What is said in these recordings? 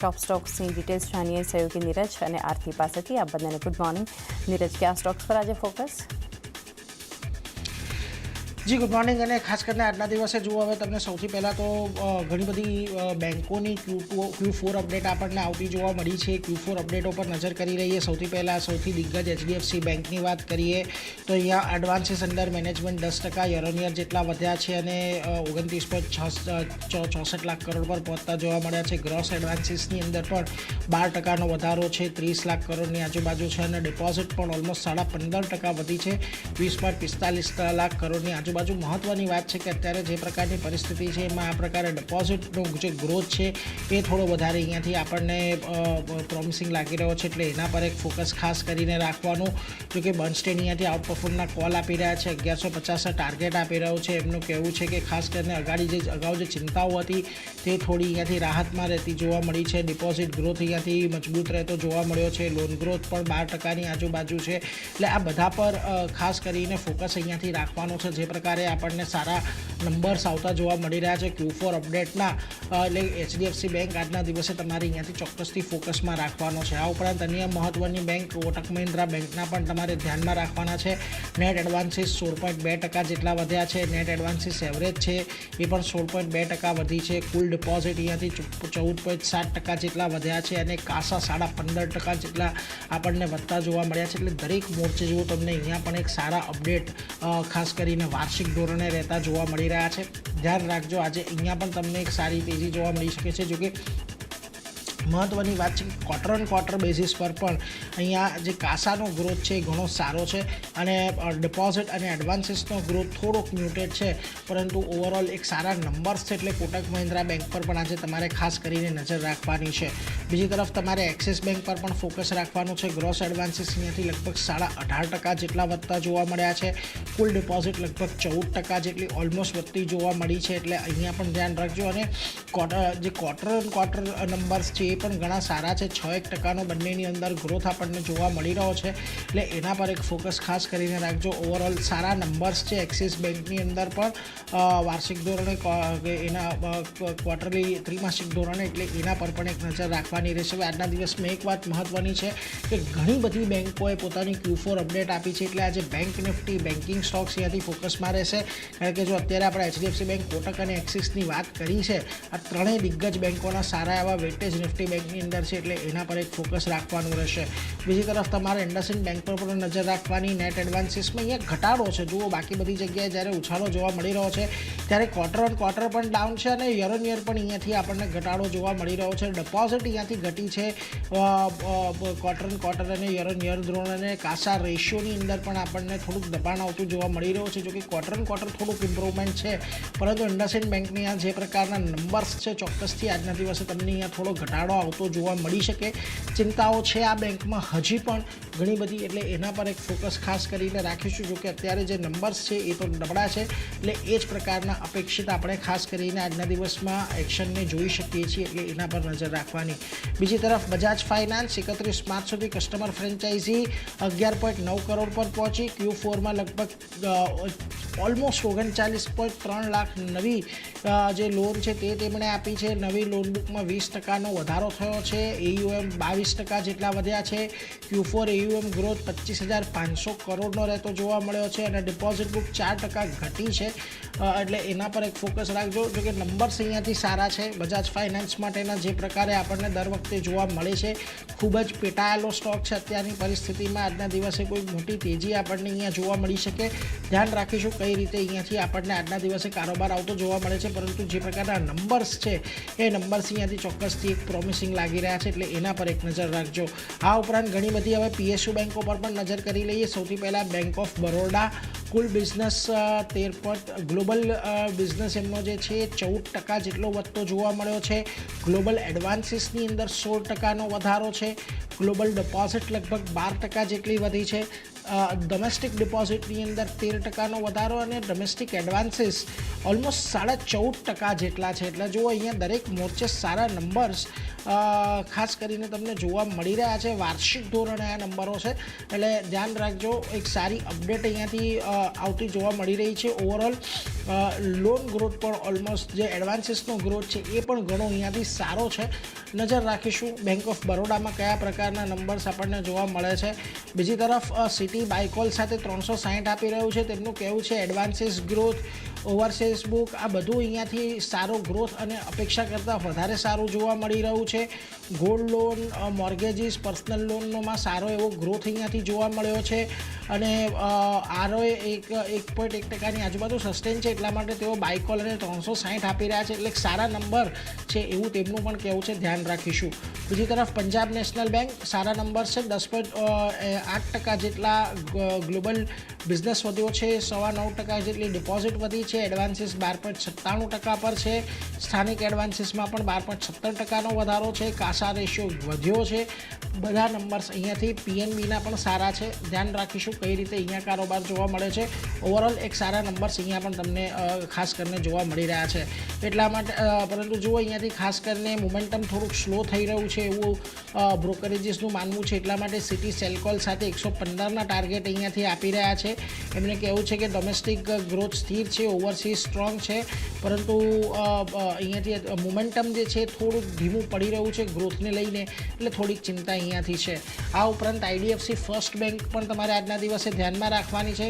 Top stocks की details जानिए सहयोगी नीरज और आरती पासेथी। आप बधाने गुड मॉर्निंग। नीरज, क्या स्टॉक्स पर आज फोकस? जी गुड मॉर्निंग। અને ખાસ કરીને આજના દિવસે જુઓ, હવે તમને સૌથી પહેલાં તો ઘણી બધી બેન્કોની Q4 અપડેટ આપણને આવતી જોવા મળી છે. Q4 અપડેટો પર નજર કરી રહીએ. સૌથી પહેલાં સૌથી દિગ્ગજ HDFC બેંકની વાત કરીએ તો અહીંયા advances under management 10% year on year જેટલા વધ્યા છે અને 29.64 લાખ કરોડ પર પહોંચતા જોવા મળ્યા છે. ગ્રોસ એડવાન્સીસની અંદર પણ 12%નો વધારો છે, 30 લાખ કરોડની આજુબાજુ છે અને ડિપોઝિટ પણ ઓલમોસ્ટ 15.5% વધી છે, 20.45 લાખ કરોડની આજુબાજુ. મહત્વની વાત છે કે અત્યારે જે પ્રકારની પરિસ્થિતિ છે એમાં આ પ્રકારે ડિપોઝિટનો જે ગ્રોથ છે એ થોડો વધારે અહીંયાથી આપણને પ્રોમિસિંગ લાગી રહ્યો છે, એટલે એના પર એક ફોકસ ખાસ કરીને રાખવાનું. જોકે બર્ન્સ્ટેન અહીંયાથી આઉટ પરફોર્મના કોલ આપી રહ્યા છે, 1150 ટાર્ગેટ આપી રહ્યો છે. એમનું કહેવું છે કે ખાસ કરીને અગાઉ જે ચિંતાઓ હતી તે થોડી અહીંયાથી રાહતમાં રહેતી જોવા મળી છે. ડિપોઝિટ ગ્રોથ અહીંયાથી મજબૂત રહેતો જોવા મળ્યો છે. લોન ગ્રોથ પણ 12%ની આજુબાજુ છે. એટલે આ બધા પર ખાસ કરીને ફોકસ અહીંયાથી રાખવાનો છે. જે પ્રકારે આપણને સારા નંબર્સ આવતા જોવા મળી રહ્યા છે Q4 અપડેટના, એટલે HDFC બેંક આજના દિવસે તમારે અહીંયાથી ચોક્કસથી ફોકસમાં રાખવાનો છે. આ ઉપરાંત અન્ય મહત્ત્વની બેંક કોટક મહિન્દ્રા બેંકના પણ તમારે ધ્યાનમાં રાખવાના છે. નેટ એડવાન્સીસ 16.2% જેટલા વધ્યા છે. નેટ એડવાન્સીસ એવરેજ છે એ પણ 16.2% વધી છે. કુલ ડિપોઝિટ અહીંયાથી 14.7% જેટલા વધ્યા છે અને કાસા 15.5% જેટલા આપણને વધતા જોવા મળ્યા છે. એટલે દરેક મોરચે જુઓ તમને અહીંયા પણ એક સારા અપડેટ ખાસ કરીને વાર્ષિક ધોરણે રહેતા જોવા મળી રહ્યા છે. ધ્યાન રાખજો, આજે અહીંયા પણ તમને એક સારી તેજી જોવા મળી શકે છે. જોકે મહત્ત્વની વાત છે કે ક્વાર્ટર બેઝિસ પર પણ અહીંયા જે કાસાનો ગ્રોથ છે એ ઘણો સારો છે અને ડિપોઝિટ અને એડવાન્સીસનો ગ્રોથ થોડોક મ્યુટેડ છે, પરંતુ ઓવરઓલ એક સારા નંબર્સ છે. એટલે કોટક મહિન્દ્રા બેંક પર પણ આજે તમારે ખાસ કરીને નજર રાખવાની છે. બીજી તરફ તમારે એક્સિસ બેંક પર પણ ફોકસ રાખવાનું છે. ગ્રોસ એડવાન્સીસ અહીંયાથી લગભગ 18.5% જેટલા વધતા જોવા મળ્યા છે. કુલ ડિપોઝિટ લગભગ 14% જેટલી ઓલમોસ્ટ વધતી જોવા મળી છે. એટલે અહીંયા પણ ધ્યાન રાખજો. અને જે ક્વાર્ટર નંબર્સ છે એ પણ ઘણા સારા છે. 6% બંનેની અંદર ગ્રોથ આપણને જોવા મળી રહ્યો છે. એટલે એના પર એક ફોકસ ખાસ કરીને રાખજો. ઓવરઓલ સારા નંબર્સ છે એક્સિસ બેંકની અંદર પણ વાર્ષિક ધોરણે, એના ક્વાર્ટરલી ત્રિમાસિક ધોરણે, એટલે એના પર પણ એક નજર રાખવાની રહેશે. હવે આજના દિવસમાં એક વાત મહત્ત્વની છે કે ઘણી બધી બેંકોએ પોતાની Q4 અપડેટ આપી છે, એટલે આજે બેંક નિફ્ટી, બેન્કિંગ સ્ટોક્સ અહીંયાથી ફોકસમાં રહેશે. કારણ કે જો અત્યારે આપણે HDFC બેંક, કોટક અને એક્સિસની વાત કરી છે, આ ત્રણેય દિગ્ગજ બેંકોના સારા એવા વેટેજ નિફ્ટી બેંકની અંદર છે, એટલે એના પર એક ફોકસ રાખવાનું રહેશે. બીજી તરફ તમારે ઇન્ડસઇન્ડ બેંક પર પણ નજર રાખવાની. નેટ એડવાન્સીસમાં અહીંયા ઘટાડો છે. જુઓ, બાકી બધી જગ્યાએ જ્યારે ઉછાળો જોવા મળી રહ્યો છે ત્યારે ક્વાર્ટર પણ ડાઉન છે અને યર ઓન યર પણ અહીંયાથી આપણને ઘટાડો જોવા મળી રહ્યો છે. ડિપોઝિટ અહીંયાથી ઘટી છે ક્વાર્ટર અને યર ઓન યર ધોરણ, અને કાસા રેશિયોની અંદર પણ આપણને થોડુંક દબાણ આવતું જોવા મળી રહ્યું છે. જોકે ક્વાર્ટર થોડુંક ઇમ્પ્રુવમેન્ટ છે, પરંતુ ઇન્ડસઇન્ડ બેંકની આ જે પ્રકારના નંબર્સ છે ચોક્કસથી આજના દિવસે તમને અહીંયા થોડો ઘટાડો આવતો જોવા મળી શકે. ચિંતાઓ છે આ બેંકમાં હજી પણ ઘણી બધી, એટલે એના પર એક ફોકસ ખાસ કરીને રાખીશું. જોકે અત્યારે જે નંબર્સ છે એ તો નબળા છે, એટલે એ જ પ્રકારના અપેક્ષિત આપણે ખાસ કરીને આજના દિવસમાં એક્શનને જોઈ શકીએ છીએ, એટલે એના પર નજર રાખવાની. બીજી તરફ બજાજ ફાઇનાન્સ 31 માર્ચ સુધી કસ્ટમર ફ્રેન્ચાઇઝી 11.9 કરોડ પર પહોંચી. Q4માં લગભગ ઓલમોસ્ટ 39.3 લાખ નવી જે લોન છે તે તેમણે આપી છે. નવી લોન બુકમાં 20%નો વધારો થયો છે. AUM 22% જેટલા વધ્યા છે. Q4 AUM ગ્રોથ 25,500 કરોડનો રહેતો જોવા મળ્યો છે અને ડિપોઝિટ બુક 4% ઘટી છે. એટલે એના પર એક ફોકસ રાખજો. જોકે નંબર્સ અહીંયાથી સારા છે બજાજ ફાઇનાન્સ માટેના. જે પ્રકારે આપણને દર વખતે જોવા મળે છે, ખૂબ જ પેટાયેલો સ્ટોક છે. અત્યારની પરિસ્થિતિમાં આજના દિવસે કોઈ મોટી તેજી આપણને અહીંયા જોવા મળી શકે. ધ્યાન રાખીશું કઈ રીતે અહીંયાથી આપણને આજના દિવસે કારોબાર આવતો જોવા મળે છે, પરંતુ જે પ્રકારના નંબર્સ છે એ નંબર્સ અહીંયાથી ચોક્કસથી એક પ્રોમિસિંગ લાગી રહ્યા છે, એટલે એના પર એક નજર રાખજો. આ ઉપરાંત ઘણી બધી હવે PSU બેંકો પર પણ નજર કરી લઈએ. સૌથી પહેલાં bank of Baroda. Cool business 13 global business એમનો જે છે 14% જેટલો વધતો જોવા મળ્યો છે. ગ્લોબલ એડવાન્સીસની અંદર 16%નો વધારો છે. ગ્લોબલ ડિપોઝિટ લગભગ 12% જેટલી વધી છે. ડોમેસ્ટિક ડિપોઝિટની અંદર 13% વધારો અને ડોમેસ્ટિક એડવાન્સીસ ઓલમોસ્ટ 14.5% જેટલા છે. એટલે જુઓ અહીંયા દરેક મોરચે સારા નંબર્સ ખાસ કરીને તમને જોવા મળી રહ્યા છે. વાર્ષિક ધોરણે આ નંબરો છે એટલે ધ્યાન રાખજો. એક સારી અપડેટ અહીંયાથી આવતી જોવા મળી રહી છે. ઓવરઓલ લોન ગ્રોથ પણ ઓલમોસ્ટ જે એડવાન્સીસનો ગ્રોથ છે એ પણ ઘણો અહીંયાથી સારો છે. નજર રાખીશું બેંક ઓફ બરોડામાં કયા પ્રકારના નંબર્સ આપણને જોવા મળે છે. બીજી તરફ સિટી બાયકોલ સાથે 360 આપી રહ્યું છે. તેમનું કહેવું છે એડવાન્સીસ ગ્રોથ, ઓવરસીઝ બુક આ બધું અહીંયાથી સારો ગ્રોથ અને અપેક્ષા કરતાં વધારે સારું જોવા મળી રહ્યું છે. ગોલ્ડ લોન, મોર્ગેજીસ, પર્સનલ લોનોમાં સારો એવો ગ્રોથ અહીંયાથી જોવા મળ્યો છે અને આરઓએ 1.1%ની આજુબાજુ સસ્ટેન છે. એટલા માટે તેઓ બાયકોલ અને 360 આપી રહ્યા છે. એટલે સારા નંબર છે એવું તેમનું પણ કહેવું છે. ધ્યાન રાખીશું. બીજી તરફ પંજાબ નેશનલ બેંક સારા નંબર છે. 10.8% જેટલા ગ્લોબલ બિઝનેસ વધ્યો છે. 9.25% જેટલી ડિપોઝિટ વધી છે. એડવાન્સીસ 12.97% પર છે. સ્થાનિક એડવાન્સીસમાં પણ 12.17%નો વધારો છે. કાસા રેશિયો વધ્યો છે. બધા નંબર્સ અહીંયાથી પીએનબીના પણ સારા છે. ધ્યાન રાખીશું કઈ રીતે અહીંયા કારોબાર જોવા મળે છે. ઓવરઓલ એક સારા નંબર્સ અહીંયા પણ તમને ખાસ કરીને જોવા મળી રહ્યા છે. એટલા માટે પરંતુ જુઓ અહીંયાથી ખાસ કરીને મોમેન્ટમ થોડુંક સ્લો થઈ રહ્યું છે એવું બ્રોકરેજીસનું માનવું છે. એટલા માટે સિટી સેલકોલ સાથે 115ના ટાર્ગેટ અહીંયાથી આપી રહ્યા છે. એમને કહેવું છે કે ડોમેસ્ટિક ગ્રોથ સ્થિર છે, ઓવરસીઝ સ્ટ્રોંગ છે, પરંતુ અહીંયાથી મોમેન્ટમ જે છે થોડુંક ધીમું પડી રહ્યું છે ગ્રોથને લઈને, એટલે થોડીક ચિંતા અહીંયાથી છે. આ ઉપરાંત આઈડીએફસી ફર્સ્ટ બેંક પણ તમારે આજના દિવસે ધ્યાનમાં રાખવાની છે.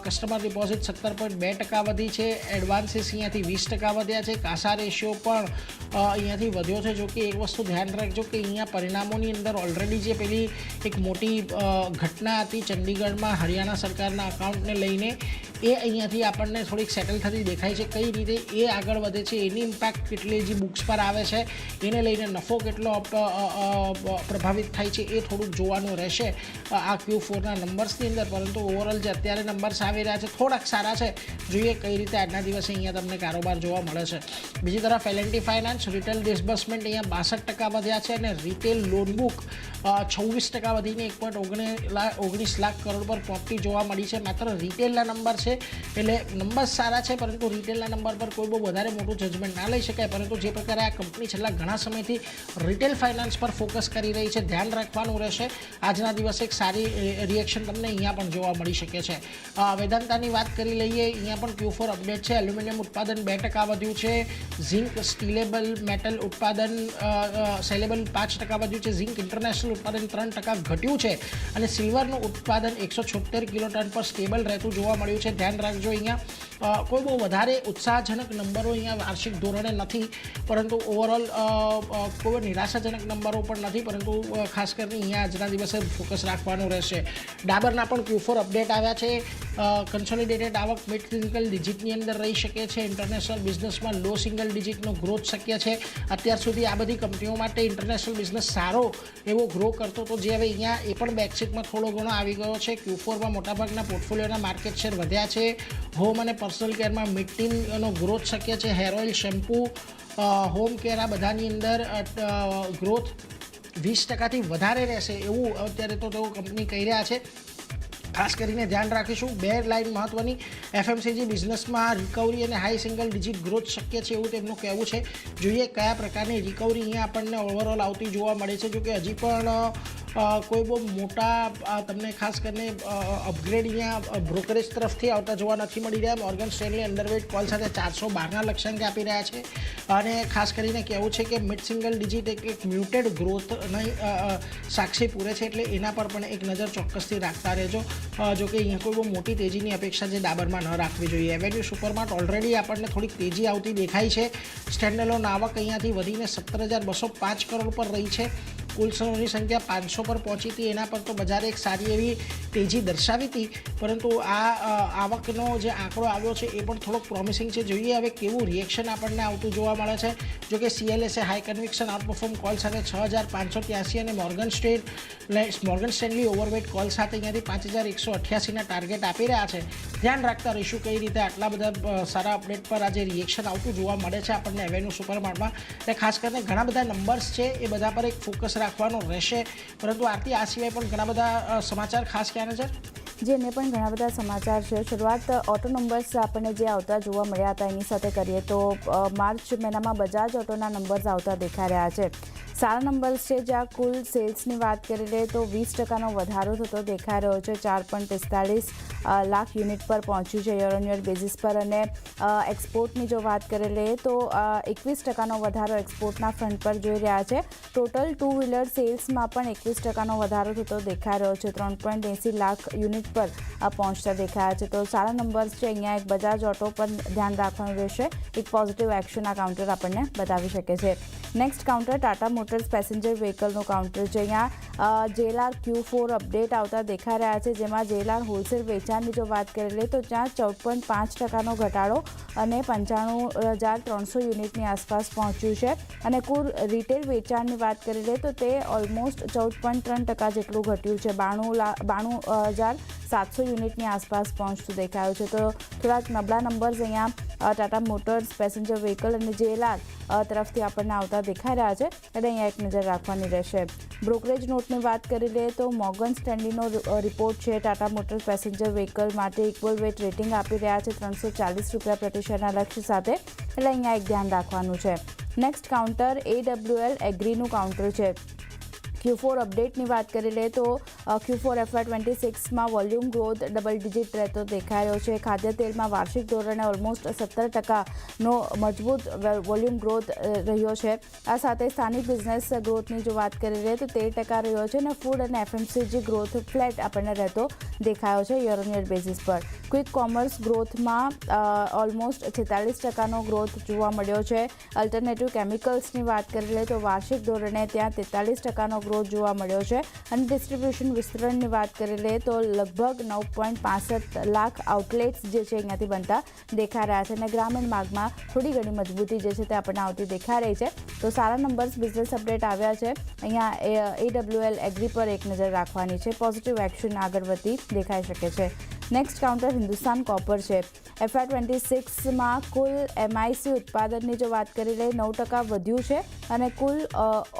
કસ્ટમર ડિપોઝિટ 17.2% વધી છે. એડવાન્સીસ અહીંયાથી 20% વધ્યા છે. કાસા રેશિયો પણ અહીંયાથી વધ્યો છે. જો કે એક વસ્તુ ધ્યાન રાખજો કે અહીંયા પરિણામોની અંદર ઓલરેડી જે પેલી એક મોટી ઘટના હતી ચંડીગઢમાં હરિયાણા સરકારના અકાઉન્ટને લઈને, એ અહીંયાથી આપણને થોડીક સેટલ થતી દેખાય છે. કઈ રીતે એ આગળ વધે છે, એની ઇમ્પેક્ટ કેટલી જે બુક્સ પર આવે છે, એને લઈને નફો કેટલો પ્રભાવિત થાય છે એ થોડુંક જોવાનું રહેશે આ Q4ના નંબર્સની અંદર. પરંતુ ઓવરઓલ જે અત્યારે નંબર્સ આવી રહ્યા છે થોડાક સારા છે. જોઈએ કઈ રીતે આજના દિવસે અહીંયા તમને કારોબાર જોવા મળે છે. બીજી તરફ L&T ફાઇનાન્સ રિટેલ ડિસબર્સમેન્ટ અહીંયા 62% વધ્યા છે અને રિટેલ લોન બુક 26% વધીને 1.19 લાખ કરોડ પર પહોંચતી જોવા મળી છે. માત્ર રિટેલના નંબર છે એટલે નંબર સારા છે, પરંતુ રિટેલના નંબર પર કોઈ બહુ વધારે મોટું જજમેન્ટ ના લઈ શકાય. પરંતુ જે પ્રકારે આ કંપની છેલ્લા ઘણા સમયથી રિટેલ ફાઇનાન્સ પર ફોકસ કરી રહી છે, ધ્યાન રાખવાનું રહેશે. આજના દિવસે એક સારી રિએક્શન તમને અહીંયા પણ જોવા મળી શકે છે. વેદાંતાની વાત કરી લઈએ. અહીંયા પણ Q4 અપડેટ છે. એલ્યુમિનિયમ ઉત્પાદન 2% વધ્યું છે. ઝિંક સ્ટીલેબલ મેટલ ઉત્પાદન સેલેબલ 5% વધ્યું છે. ઝિંક ઇન્ટરનેશનલ ઉત્પાદન 3% ઘટ્યું છે અને સિલ્વરનું ઉત્પાદન 176 કિલોટન પર સ્ટેબલ રહેતું જોવા મળ્યું છે. ધ્યાન રાખજો અહીંયા કોઈ બહુ વધારે ઉત્સાહજનક નંબરો અહીંયા વાર્ષિક ધોરણે નથી, પરંતુ ઓવરઓલ કોઈ નિરાશાજનક નંબરો પણ નથી. પરંતુ ખાસ કરીને અહીંયા આજના દિવસે ફોકસ રાખવાનું રહેશે. ડાબરના પણ Q4 અપડેટ આવ્યા છે. કન્સોલિડેટેડ આવક મિડ સિંગલ ડિજિટની અંદર રહી શકે છે. ઇન્ટરનેશનલ બિઝનેસમાં લો સિંગલ ડિજિટનો ગ્રોથ શક્ય છે. અત્યાર સુધી આ બધી કંપનીઓ માટે ઇન્ટરનેશનલ બિઝનેસ સારો એવો ગ્રો કરતો હતો, જે હવે અહીંયા એ પણ બેકસીટમાં થોડો ઘણો આવી ગયો છે. Q4માં મોટાભાગના પોર્ટફોલિયોના માર્કેટ શેર વધ્યા છે. હોમ અને પર્સનલ કેરમાં મિડ-ટીનનો ગ્રોથ શક્ય છે. Hair oil, shampoo, home care આ બધાની અંદર ગ્રોથ 20%થી વધારે રહેશે એવું અત્યારે તો તેઓ કંપની કહી રહ્યા છે. ખાસ કરીને ધ્યાન રાખીશું. બે લાઇન મહત્વની. એફએમસીજી બિઝનેસમાં રિકવરી અને હાઈ સિંગલ ડિજિટ ગ્રોથ શક્ય છે એવું તેમનું કહેવું છે. જોઈએ કયા પ્રકારની રિકવરી અહીંયા આપણને ઓવરઓલ આવતી જોવા મળે છે. જોકે હજી પણ કોઈ બહુ મોટા તમને ખાસ કરીને અપગ્રેડ અહીંયા બ્રોકરેજ તરફથી આવતા જોવા નથી મળી રહ્યા. મોર્ગન સ્ટેનલી અંડરવેટ કોલ સાથે 412ના લક્ષ્યાંક આપી રહ્યા છે અને ખાસ કરીને કહેવું છે કે મિડ સિંગલ ડિજિટ એક મ્યુટેડ ગ્રોથ સાક્ષી પૂરે છે, એટલે એના પર પણ એક નજર ચોક્કસથી રાખતા રહેજો. જોકે અહીંયા કોઈ બહુ મોટી તેજીની અપેક્ષા જે ડાબરમાં ન રાખવી જોઈએ. એવેન્યુ સુપરમાર્ટ ઓલરેડી આપણને થોડીક તેજી આવતી દેખાય છે. સ્ટેન્ડઅલોન આવક અહીંયાથી વધીને 17,205 કરોડ પર રહી છે. કુલ સરોની સંખ્યા 500 પર પહોંચી હતી. એના પર તો બજારે એક સારી એવી તેજી દર્શાવી હતી, પરંતુ આ આવકનો જે આંકડો આવ્યો છે એ પણ થોડોક પ્રોમિસિંગ છે. જોઈએ હવે કેવું રિએક્શન આપણને આવતું જોવા મળે છે. જોકે CLSએ હાઈ કન્વિક્શન આઉટપરફોર્મ કોલ સાથે 6,583 અને મોર્ગન સ્ટેનલી ઓવરવેટ કોલ સાથે અહીંયાથી 5,188ના ટાર્ગેટ આપી રહ્યા છે. ધ્યાન રાખતા રહીશું કઈ રીતે આટલા બધા સારા અપડેટ પર આજે રિએક્શન આવતું જોવા મળે છે આપણને એવેન્યુ સુપરમાર્ટમાં. એટલે ખાસ કરીને ઘણા બધા નંબર્સ છે એ બધા પર એક ફોકસ રાખવાનો રહેશે. પરંતુ આરતી, આ સિવાય પણ ઘણા બધા સમાચાર ખાસ ક્યાં નજર? જેને પણ ઘણા બધા સમાચાર છે. શરૂઆત ઓટો નંબર્સ આપણને જે આવતા જોવા મળ્યા હતા એની સાથે કરીએ તો માર્ચ મહિનામાં બજાજ ઓટોના નંબર્સ આવતા દેખાઈ રહ્યા છે. સારા નંબર્સ છે. જ્યાં કુલ સેલ્સની વાત કરી લઈએ તો 20% વધારો થતો દેખાઈ રહ્યો છે. 4.45 લાખ યુનિટ પર પહોંચ્યું છે યર ઓન યર બેઝિસ પર. અને એક્સપોર્ટની જો વાત કરી લઈએ તો 21% વધારો એક્સપોર્ટના ફ્રન્ટ પર જોઈ રહ્યા છે. ટોટલ ટુ વ્હીલર સેલ્સમાં પણ 21% વધારો થતો દેખાઈ રહ્યો છે. 3.80 લાખ યુનિટ પર પહોંચતા દેખાયા છે. તો સારા નંબર્સ છે. અહીંયા એક બજાજ ઓટો પર ધ્યાન રાખવાનું રહેશે. એક પોઝિટિવ એક્શન આ કાઉન્ટર આપણને બતાવી શકે છે. Next counter Tata Motors passenger વ્હીકલનું કાઉન્ટર છે. અહીંયા JLR Q4 અપડેટ આવતા દેખાઈ રહ્યા છે. જેમાં JLR હોલસેલ વેચાણની જો વાત કરી લઈએ તો ત્યાં 14.5% ઘટાડો અને 95,300 યુનિટની આસપાસ પહોંચ્યું છે. અને કુલ રિટેલ વેચાણની વાત કરી લઈએ તો તે ઓલમોસ્ટ 14.3% જેટલું ઘટ્યું છે. 92,700 યુનિટની આસપાસ પહોંચતું દેખાયું છે. તો થોડાક નબળા નંબર્સ અહીંયા ટાટા મોટર્સ પેસેન્જર વ્હીકલ અને JLR તરફથી આપણને આવતા દેખાઈ રહ્યા છે. એટલે અહીંયા એક નજર રાખવાની રહેશે. બ્રોકરેજ નોટની વાત કરી લઈએ તો મોર્ગન સ્ટેન્લીનો રિપોર્ટ છે. ટાટા મોટર્સ પેસેન્જર વ્હીકલ માટે ઇક્વલ વેટ રેટિંગ આપી રહ્યા છે 340 રૂપિયા પ્રતિ શેરના લક્ષ્ય સાથે. એટલે અહીંયા એક ધ્યાન રાખવાનું છે. નેક્સ્ટ કાઉન્ટર AWL એગ્રીનું કાઉન્ટર છે. Q4 અપડેટની વાત કરી લઈએ તો Q4 FY26માં વોલ્યુમ ગ્રોથ ડબલ ડિજિટ રહેતો દેખાઈ રહ્યો છે. ખાદ્ય તેલમાં વાર્ષિક ધોરણે ઓલમોસ્ટ 17%નો મજબૂત વોલ્યુમ ગ્રોથ રહ્યો છે. આ સાથે સ્થાનિક બિઝનેસ ગ્રોથની જો વાત કરી લઈએ તો 13% રહ્યો છે. અને ફૂડ અને FMCG ગ્રોથ ફ્લેટ આપણને રહેતો દેખાયો છે યર ઓન યર બેઝિસ પર. ક્વિક કોમર્સ ગ્રોથમાં ઓલમોસ્ટ 46%નો ગ્રોથ જોવા મળ્યો છે. અલ્ટરનેટિવ કેમિકલ્સની વાત કરી લઈએ તો વાર્ષિક ધોરણે ત્યાં 43%નો ગ્રોથ જોવા મળ્યો છે. અને ડિસ્ટ્રીબ્યુશન વિસ્તરણની વાત કરી લઈએ તો લગભગ 9.65 લાખ આઉટલેટ્સ જે છે અહીંયાથી બનતા દેખાઈ રહ્યા છે. અને ગ્રામીણ માર્ગમાં થોડી ઘણી મજબૂતી જે છે તે આપણને આવતી દેખાઈ રહી છે. તો સારા નંબર્સ બિઝનેસ અપડેટ આવ્યા છે. અહીંયા AWL એગ્રી પર એક નજર રાખવાની છે. પોઝિટિવ એક્શન આગળ વધતી દેખાઈ શકે છે. નેક્સ્ટ કાઉન્ટર હિન્દુસ્તાન કોપર છે. FY26માં કુલ MIC ઉત્પાદનની જો વાત કરી લઈએ 9% વધ્યું છે. અને કુલ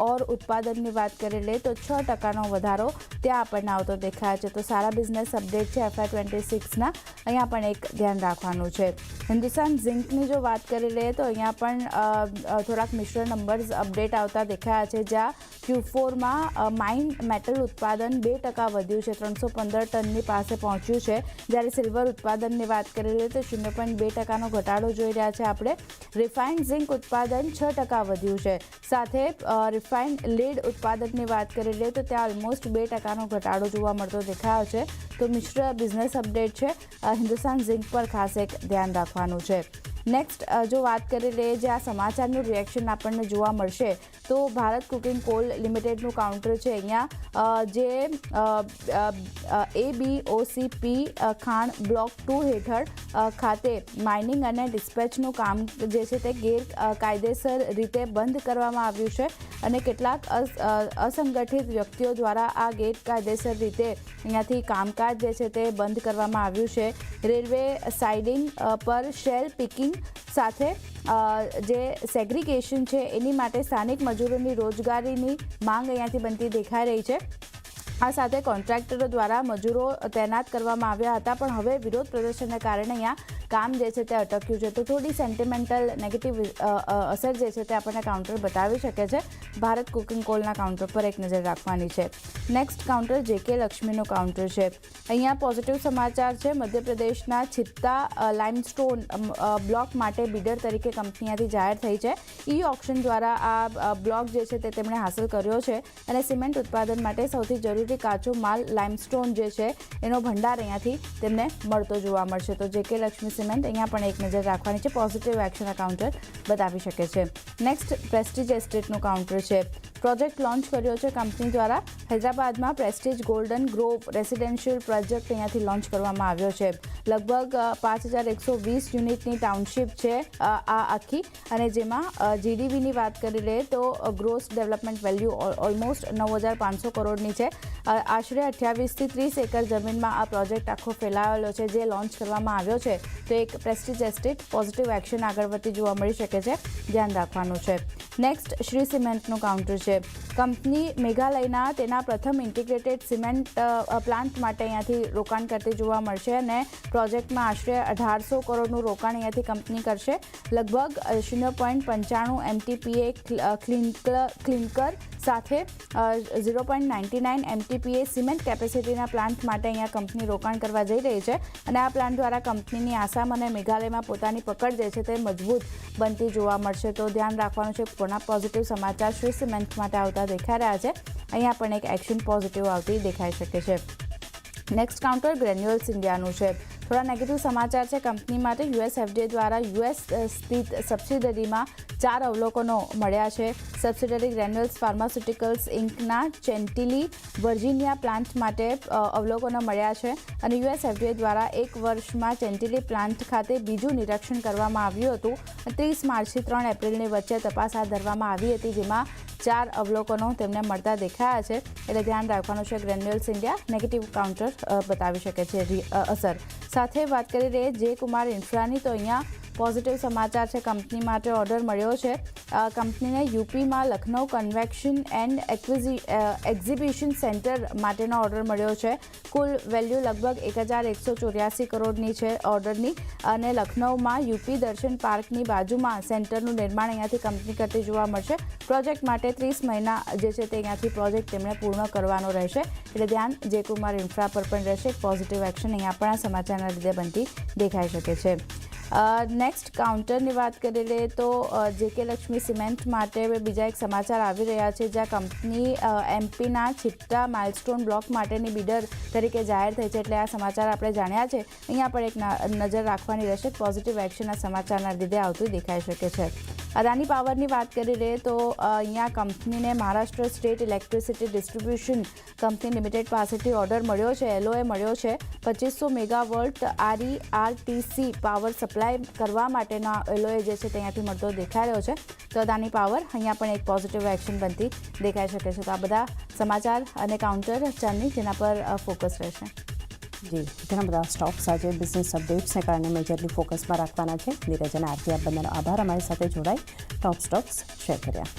ઓર ઉત્પાદનની વાત કરી લઈએ તો 6%નો વધારો ત્યાં આપણને આવતો દેખાય છે. તો સારા બિઝનેસ અપડેટ છે FY26ના. અહીંયા પણ એક ધ્યાન રાખવાનું છે. હિન્દુસ્તાન ઝિંકની જો વાત કરી લઈએ તો અહીંયા પણ થોડાક મિશ્ર નંબર્સ અપડેટ આવતા દેખાયા છે. જ્યાં Q4માં માઇન મેટલ ઉત્પાદન 2% વધ્યું છે. 315 ટનની પાસે પહોંચ્યું છે. જ્યારે સિલ્વર ઉત્પાદનની વાત કરી લઈએ તો 0.2%નો ઘટાડો જોઈ રહ્યા છે આપણે. રિફાઇન્ડ ઝિંક ઉત્પાદન 6% વધ્યું છે. સાથે રિફાઇન્ડ લીડ ઉત્પાદનની વાત કરી લઈએ તો ત્યાં ઓલમોસ્ટ 2%નો ઘટાડો જોવા મળતો દેખાયો છે. તો મિશ્ર બિઝનેસ અપડેટ છે. હિન્દુસ્તાન ઝિંક પર ખાસ એક ધ્યાન રાખવાનું છે. નેક્સ્ટ જો વાત કરી લઈએ જે આ સમાચારનું રિએક્શન આપણને જોવા મળશે તો ભારત કુકિંગ કોલ લિમિટેડનું કાઉન્ટર છે. અહીંયા જે ABOCP ખાણ બ્લોક 2 હેઠળ ખાતે માઇનિંગ અને ડિસ્પેચનું કામ જે છે તે ગેરકાયદેસર રીતે બંધ કરવામાં આવ્યું છે. અને કેટલાક અસંગઠિત વ્યક્તિઓ દ્વારા આ ગેરકાયદેસર રીતે અહીંયાથી કામકાજ જે છે તે બંધ કરવામાં આવ્યું છે. રેલવે સાઇડિંગ પર શેલ પિકિંગ સાથે જે સેગ્રીગેશન છે એની માટે સ્થાનિક મજૂરોની રોજગારીની માંગ અહીંયાથી બનતી દેખાઈ રહી છે. આ સાથે કોન્ટ્રાક્ટરો દ્વારા મજૂરો તૈનાત કરવામાં આવ્યા હતા. પણ હવે વિરોધ પ્રદર્શનને કારણે અહીંયા કામ જે છે તે અટક્યું છે. તો થોડી સેન્ટિમેન્ટલ નેગેટિવ અસર જે છે તે આપણને કાઉન્ટર બતાવી શકે છે. ભારત કુકિંગ કોલના કાઉન્ટર પર એક નજર રાખવાની છે. નેક્સ્ટ કાઉન્ટર JK લક્ષ્મીનું કાઉન્ટર છે. અહીંયા પોઝિટિવ સમાચાર છે. મધ્યપ્રદેશના છિત્તા લાઇમસ્ટોન બ્લોક માટે બિડર તરીકે કંપની અહીંયાથી જાહેર થઈ છે. ઓક્શન દ્વારા આ બ્લોક જે છે તે તેમણે હાંસલ કર્યો છે. અને સિમેન્ટ ઉત્પાદન માટે સૌથી જરૂરી કાચો માલ લાઇમસ્ટોન જે છે એનો ભંડાર અહીંયાથી તેમને મળતો જોવા મળશે. તો JK લક્ષ્મી સિમેન્ટ અહીંયા પણ એક નજર રાખવાની છે. પોઝિટિવ એક્શન આ કાઉન્ટર બતાવી શકે છે. નેક્સ્ટ પ્રેસ્ટીજ એસ્ટેટનું કાઉન્ટર છે. પ્રોજેક્ટ લોન્ચ કર્યો છે કંપની દ્વારા. હૈદરાબાદમાં Prestige golden grove residential project અહીંયાથી લોન્ચ કરવામાં આવ્યો છે. લગભગ 5,120 યુનિટની ટાઉનશીપ છે આ આખી. અને જેમાં GDVની વાત કરી લઈએ તો ગ્રોસ ડેવલપમેન્ટ વેલ્યુ ઓલમોસ્ટ 9,500 કરોડની છે. આશરે 28 થી 30 એકર જમીનમાં આ પ્રોજેક્ટ આખો ફેલાયેલો છે જે લોન્ચ કરવામાં આવ્યો છે. તો એક પ્રેસ્ટીજ એસ્ટેટ પોઝિટિવ એક્શન આગળ વધતી જોવા મળી શકે છે. ધ્યાન રાખવાનું છે. નેક્સ્ટ શ્રી સિમેન્ટનું કાઉન્ટર છે. કંપની મેઘાલયના તેના પ્રથમ ઇન્ટિગ્રેટેડ સિમેન્ટ પ્લાન્ટ માટે અહીંયાથી રોકાણ કરતી જોવા મળશે અને પ્રોજેક્ટમાં આશરે 1800 કરોડનું રોકાણ અહીંયાથી કંપની કરશે. લગભગ 0.95 MTPA ક્લિન્કર સાથે 0.99 MTPA સિમેન્ટ કેપેસિટીના પ્લાન્ટ માટે અહીંયા કંપની રોકાણ કરવા જઈ રહી છે અને આ પ્લાન્ટ દ્વારા કંપનીની આસામ અને મેઘાલયમાં પોતાની પકડ જે છે તે મજબૂત બનતી જોવા મળશે. તો ધ્યાન રાખવાનું છે. કોના પોઝિટિવ સમાચાર શ્રી સિમેન્ટ માટે આવતા દેખાઈ રહ્યા છે. અહીંયા પણ એક એક્શન પોઝિટિવ આવતી દેખાઈ શકે છે. નેક્સ્ટ કાઉન્ટર ગ્રેન્યુઅલ્સ ઇન્ડિયાનું છે. થોડા નેગેટિવ સમાચાર છે કંપની માટે. US FDA દ્વારા US સ્થિત સબસિડરીમાં 4 અવલોકનો મળ્યા છે. સબસિડરી ગ્રેન્યુઅલ્સ ફાર્માસ્યુટિકલ્સ ઇન્કના ચેન્ટિલી વર્જિનિયા પ્લાન્ટ માટે અવલોકનો મળ્યા છે અને US FDA દ્વારા 1 વર્ષમાં ચેન્ટિલી પ્લાન્ટ ખાતે બીજું નિરીક્ષણ કરવામાં આવ્યું હતું. 30 માર્ચથી 3 એપ્રિલની વચ્ચે તપાસ હાથ ધરવામાં આવી હતી જેમાં 4 અવલોકનો તેમને મળતા દેખાયા છે. એટલે ધ્યાન રાખવાનું છે. ગ્રેન્યુઅલ્સ ઇન્ડિયા નેગેટિવ કાઉન્ટર બતાવી શકે છે અસર. સાથે વાત કરી રહીએ જે કુમાર ઇન્ફ્રાની, તો અહીંયા પોઝિટિવ સમાચાર છે. કંપની માટે ઓર્ડર મળ્યો છે. કંપનીને યુપીમાં Lucknow convention and exhibition centre માટેનો ઓર્ડર મળ્યો છે. કુલ વેલ્યુ લગભગ 1184 કરોડની છે ઓર્ડરની અને લખનૌમાં યુપી દર્શન પાર્કની બાજુમાં સેન્ટરનું નિર્માણ અહીંયાથી કંપની કરતી જોવા મળશે. પ્રોજેક્ટ માટે 30 મહિના જે છે તે અહીંયાથી પ્રોજેક્ટ તેમણે પૂર્ણ કરવાનો રહેશે. એટલે ધ્યાન જે કુમાર ઇન્ફ્રા પર પણ રહેશે. પોઝિટિવ એક્શન અહીંયા પણ આ સમાચારના લીધે બનતી દેખાઈ શકે છે. નેક્સ્ટ કાઉન્ટરની વાત કરી લઈએ તો JK લક્ષ્મી સિમેન્ટ માટે બીજા એક સમાચાર આવી રહ્યા છે જ્યાં કંપની એમપીના છિટ્ટા માઇલસ્ટોન બ્લોક માટેની બિડર તરીકે જાહેર થઈ છે. એટલે આ સમાચાર આપણે જાણ્યા છે. અહીંયા પણ એક નજર રાખવાની રહેશે. પોઝિટિવ એક્શન આ સમાચારના લીધે આવતું દેખાઈ શકે છે. અદાની પાવરની વાત કરી લઈએ તો અહીંયા કંપનીને Maharashtra state electricity distribution company limited પાસેથી ઓર્ડર મળ્યો છે. LOA મળ્યો છે. 2500 મેગાવોલ્ટ RERTC પાવર સપ્લાય કરવા માટેનો LOA જે છે ત્યાંથી મળતો દેખાઈ રહ્યો છે. તો અદાની પાવર અહીંયા પણ એક પોઝિટિવ એક્શન બનતી દેખાઈ શકે છે. તો આ બધા સમાચાર અને કાઉન્ટર ચારની જેના પર ફોકસ રહેશે. જી, ઘણા બધા સ્ટોક્સ આજે બિઝનેસ અપડેટ્સને કારણે મેજરલી ફોકસમાં રાખવાના છે. નીરજ અને આરતી, આપ બંનેનો આભાર અમારી સાથે જોડાઈ ટોપ સ્ટોક્સ શેર કર્યા.